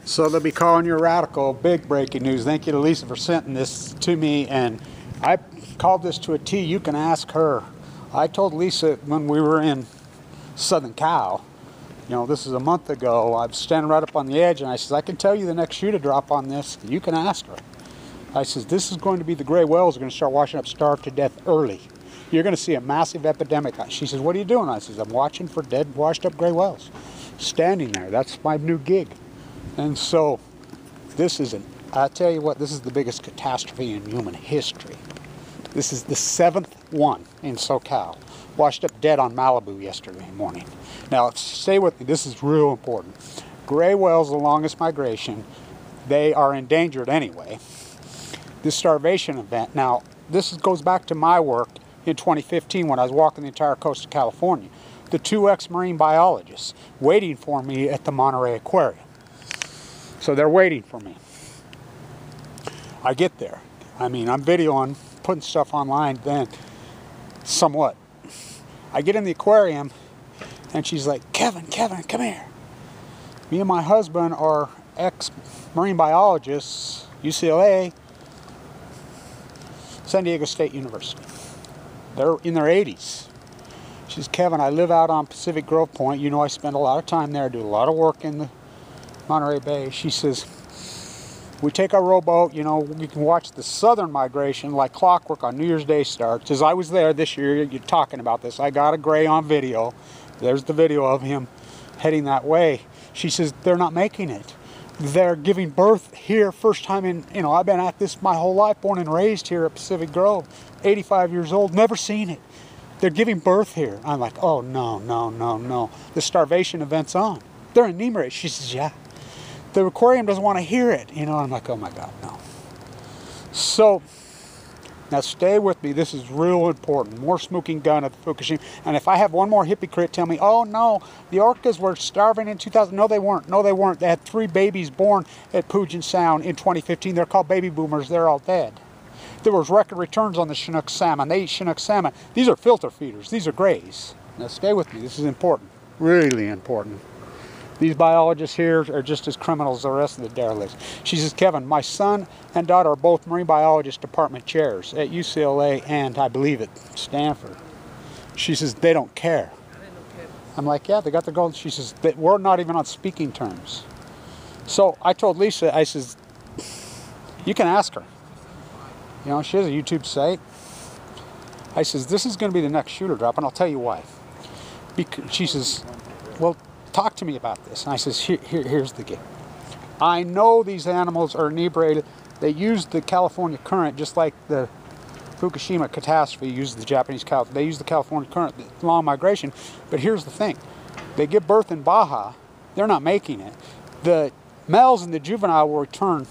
So they'll be calling you a radical. Big breaking news. Thank you to Lisa for sending this to me, and I called this to a T. You can ask her. I told Lisa when we were in Southern Cal, you know, this is a month ago, I was standing right up on the edge, and I said, I can tell you the next shoe to drop on this. You can ask her. I says, this is going to be the gray whales are going to start washing up, starved to death early. You're going to see a massive epidemic. She says, what are you doing? I says, I'm watching for dead, washed up gray whales. Standing there. That's my new gig. And so, this is I tell you what, this is the biggest catastrophe in human history. This is the 7th one in SoCal. Washed up dead on Malibu yesterday morning. Now, stay with me. This is real important. Gray whales, the longest migration, they are endangered anyway. This starvation event, now, this goes back to my work in 2015 when I was walking the entire coast of California. The 2 ex-marine biologists waiting for me at the Monterey Aquarium. So they're waiting for me. I get there. I mean, I'm videoing, putting stuff online then, somewhat. I get in the aquarium, and she's like, Kevin, come here. Me and my husband are ex-marine biologists, UCLA, San Diego State University. They're in their 80s. She says, Kevin, I live out on Pacific Grove Point. You know I spend a lot of time there, do a lot of work in the Monterey Bay. She says, we take our rowboat, you know, we can watch the southern migration like clockwork on New Year's Day starts. As I was there this year, you're talking about this. I got a gray on video. There's the video of him heading that way. She says, they're not making it. They're giving birth here first time in, you know, I've been at this my whole life, born and raised here at Pacific Grove, 85 years old, never seen it. They're giving birth here. I'm like, oh, no. The starvation event's on. They're enumerated. She says, yeah. The aquarium doesn't want to hear it. You know, I'm like, oh my God, no. So, now stay with me. This is real important. More smoking gun at the Fukushima. And if I have one more hypocrite tell me, oh no, the orcas were starving in 2000. No, they weren't. No, they weren't. They had 3 babies born at Puget Sound in 2015. They're called baby boomers. They're all dead. There was record returns on the Chinook salmon. They eat Chinook salmon. These are filter feeders. These are grays. Now stay with me. This is important. Really important. These biologists here are just as criminals as the rest of the derelicts. She says, Kevin, my son and daughter are both marine biologist department chairs at UCLA and I believe at Stanford. She says, they don't care. I'm like, yeah, they got the gold. She says, we're not even on speaking terms. So I told Lisa, I says, you can ask her. You know, she has a YouTube site. I says, this is going to be the next shooter drop, and I'll tell you why. Because she says, well, talk to me about this. And I says, here's the game. I know these animals are inebriated. They use the California current, just like the Fukushima catastrophe used the Japanese cow. They use the California current, the long migration. But here's the thing. They give birth in Baja. They're not making it. The males and the juvenile will return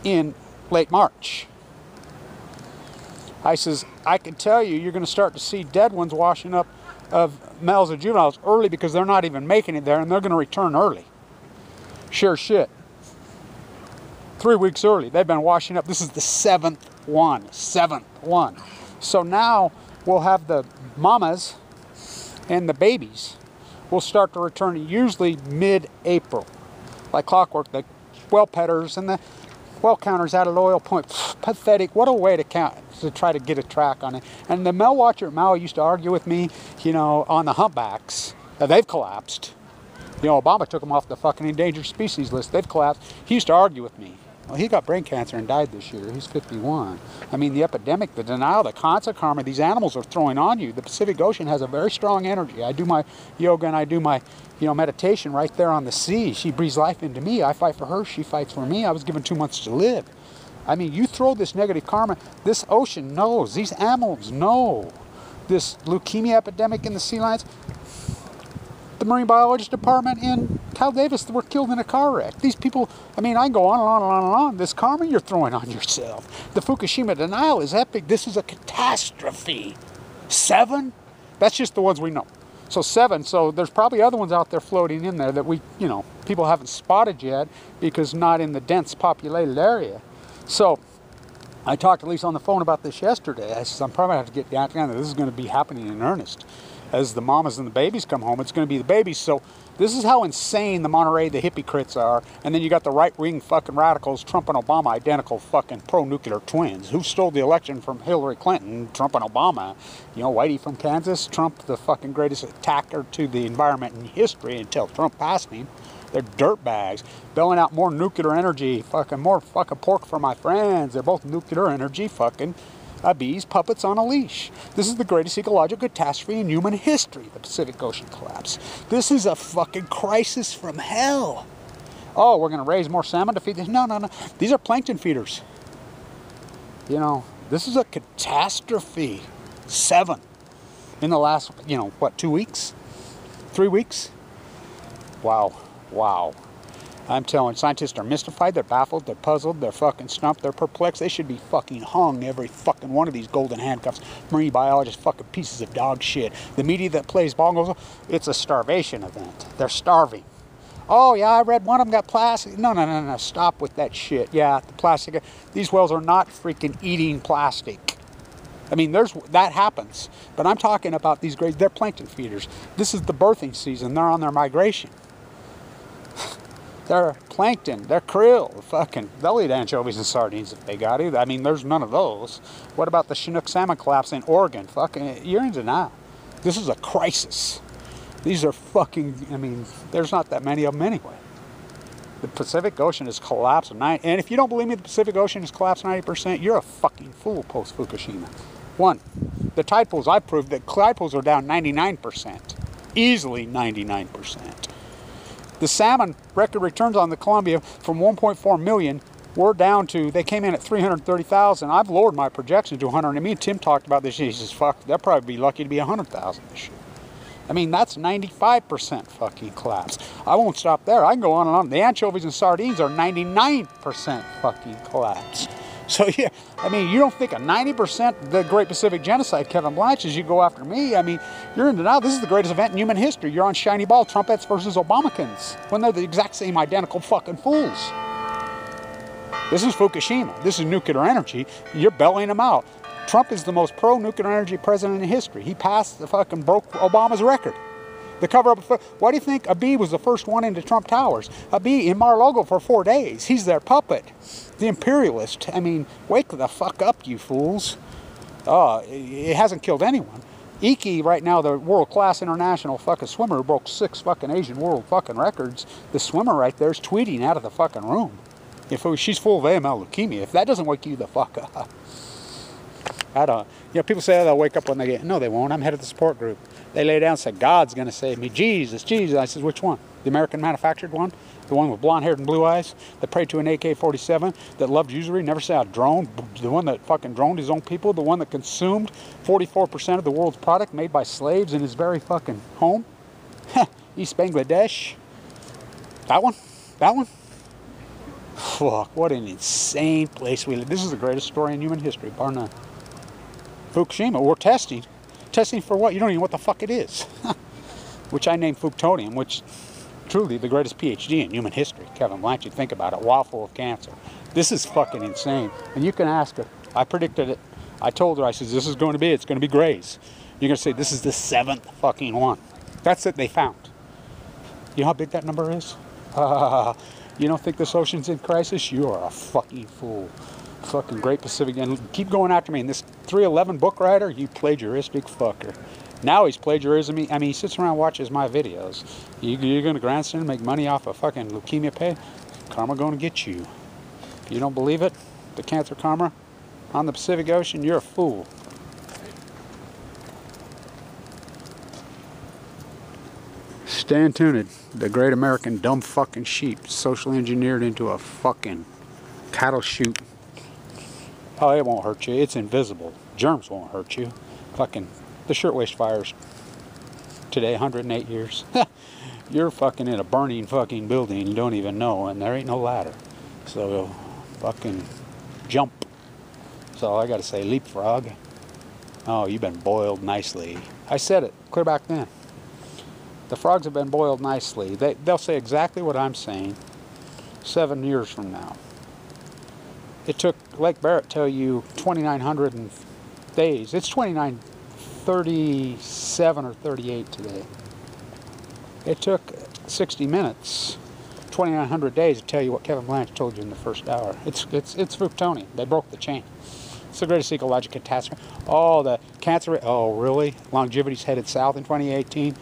in late March. I says, I can tell you, you're going to start to see dead ones washing up of males and juveniles early because they're not even making it there and they're going to return early. Sure shit. 3 weeks early. They've been washing up. This is the 7th one. So now we'll have the mamas and the babies will start to return usually mid-April. Like clockwork, the well petters and the well counters out of Loyal Point. Pathetic. What a way to count, to try to get a track on it. And the Mel watcher at Mao used to argue with me, you know, on the humpbacks. They've collapsed. You know, Obama took them off the fucking endangered species list. They've collapsed. He used to argue with me. Well, he got brain cancer and died this year. He's 51. I mean, the epidemic, the denial, the constant karma these animals are throwing on you. The Pacific Ocean has a very strong energy. I do my yoga and I do my, you know, meditation right there on the sea. She breathes life into me. I fight for her. She fights for me. I was given 2 months to live. I mean, you throw this negative karma. This ocean knows. These animals know. This leukemia epidemic in the sea lions. The Marine Biologist Department in Cal Davis were killed in a car wreck. These people, I mean, I can go on and on and on and on. This karma you're throwing on yourself. The Fukushima denial is epic. This is a catastrophe. 7? That's just the ones we know. So 7, so there's probably other ones out there floating in there that we, you know, people haven't spotted yet because not in the dense populated area. So I talked to Lisa on the phone about this yesterday. I said, I'm probably going to have to get down. This is going to be happening in earnest. As the mamas and the babies come home, it's going to be the babies. So This is how insane the Monterey, the hypocrites are. And then you got the right-wing fucking radicals, Trump and Obama, identical fucking pro-nuclear twins. Who stole the election from Hillary Clinton? Trump and Obama. You know, Whitey from Kansas, Trump, the fucking greatest attacker to the environment in history until Trump passed him. They're dirtbags. Belling out more nuclear energy. Fucking more fucking pork for my friends. They're both nuclear energy fucking bees, puppets on a leash. This is the greatest ecological catastrophe in human history, the Pacific Ocean collapse. This is a fucking crisis from hell. Oh, we're going to raise more salmon to feed this? No, no, no. These are plankton feeders. You know, this is a catastrophe. 7 in the last, you know, what, 2 weeks? 3 weeks? Wow. Wow. I'm telling you, scientists are mystified, they're baffled, they're puzzled, they're fucking stumped, they're perplexed. They should be fucking hung, every fucking one of these golden handcuffs. Marine biologists, fucking pieces of dog shit. The media that plays bongos, it's a starvation event. They're starving. Oh, yeah, I read one of them got plastic. No, no, no, no, stop with that shit. Yeah, the plastic. These whales are not freaking eating plastic. I mean, that happens. But I'm talking about these great, they're plankton feeders. This is the birthing season. They're on their migration. They're plankton, they're krill, fucking, they'll eat anchovies and sardines if they got it. I mean, there's none of those. What about the Chinook salmon collapse in Oregon? Fucking, you're in denial. This is a crisis. These are fucking, I mean, there's not that many of them anyway. The Pacific Ocean has collapsed, and if you don't believe me the Pacific Ocean has collapsed 90%, you're a fucking fool post-Fukushima. 1, the tide pools, I proved that tide pools are down 99%. Easily 99%. The salmon record returns on the Columbia from 1.4 million, we're down to, they came in at 330,000. I've lowered my projection to 100. And me and Tim talked about this. He says, fuck, they'll probably be lucky to be 100,000 this year. I mean, that's 95% fucking collapse. I won't stop there. I can go on and on. The anchovies and sardines are 99% fucking collapse. So, yeah, I mean, you don't think a 90% the Great Pacific Genocide, Kevin Blanch, as you go after me. I mean, you're in denial. This is the greatest event in human history. You're on shiny ball, Trumpets versus Obamacans, when they're the exact same identical fucking fools. This is Fukushima. This is nuclear energy. You're belling them out. Trump is the most pro-nuclear energy president in history. He passed the fucking broke Obama's record. The cover-up. Why do you think Abiy was the first one into Trump Towers? Abiy in Mar-a-Lago for 4 days. He's their puppet. The imperialist. I mean, wake the fuck up, you fools. It hasn't killed anyone. Iki, right now, the world-class international fucking swimmer who broke 6 fucking Asian world fucking records, the swimmer right there is tweeting out of the fucking room. She's full of AML leukemia. If that doesn't wake you the fuck up. I don't. You know, people say, oh, they'll wake up when they get. No, they won't. I'm head of the support group. They lay down and say, God's going to save me. Jesus, Jesus. I said, which one? The American manufactured one? The one with blonde hair and blue eyes? That prayed to an AK-47? That loved usury? Never saw a drone? The one that fucking droned his own people? The one that consumed 44% of the world's product made by slaves in his very fucking home? East Bangladesh? That one? That one? Fuck, what an insane place we live. This is the greatest story in human history, bar none. Fukushima, we're testing. Testing for what? You don't even know what the fuck it is. Which I named Fuktonium, which truly the greatest Ph.D. in human history. Kevin Blanch, you think about it, while full of cancer. This is fucking insane. And you can ask her. I predicted it. I told her, I said, this is going to be, it's going to be Gray's. You're going to say, this is the 7th fucking one. That's it they found. You know how big that number is? You don't think this ocean's in crisis? You are a fucking fool. Fucking Great Pacific. And keep going after me. And this 311 book writer, you plagiaristic fucker. Now he's plagiarism. I mean, he sits around and watches my videos. You're going to grandstand and make money off of fucking leukemia pay? Karma going to get you. If you don't believe it, the cancer karma on the Pacific Ocean, you're a fool. Stay tuned. The great American dumb fucking sheep socially engineered into a fucking cattle chute. Oh, it won't hurt you. It's invisible. Germs won't hurt you. Fucking the shirtwaist fires today, 108 years. You're fucking in a burning fucking building you don't even know, and there ain't no ladder. So fucking jump. So I gotta say, leapfrog. Oh, you've been boiled nicely. I said it clear back then. The frogs have been boiled nicely. They'll say exactly what I'm saying 7 years from now. It took Lake Barrett tell you 2,900 days. It's 2937 or 38 today. It took 60 Minutes, 2,900 days to tell you what Kevin Blanch told you in the first hour. It's Fukushima. They broke the chain. It's the greatest ecological catastrophe. Oh, the cancer. Oh, really? Longevity's headed south in 2018.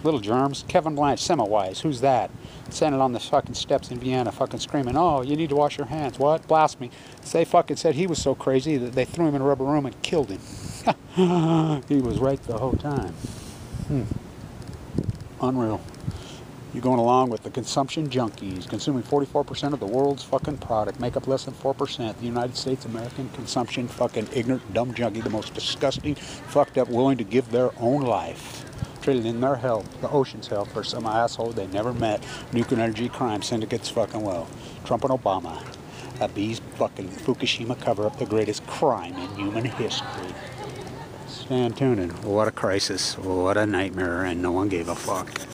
Little germs. Kevin Blanch, Semmelweis. Who's that? Standing on the fucking steps in Vienna, fucking screaming, "Oh, you need to wash your hands." What? Blasphemy. They fucking said he was so crazy that they threw him in a rubber room and killed him. He was right the whole time. Unreal. You're going along with the consumption junkies, consuming 44% of the world's fucking product, make up less than 4%. The United States American consumption fucking ignorant, dumb junkie, the most disgusting, fucked up, willing to give their own life, traded in their health, the ocean's health, for some asshole they never met. Nuclear energy crime syndicates fucking well. Trump and Obama. These fucking Fukushima cover up the greatest crime in human history. Stand tuned. What a crisis. What a nightmare, and no one gave a fuck.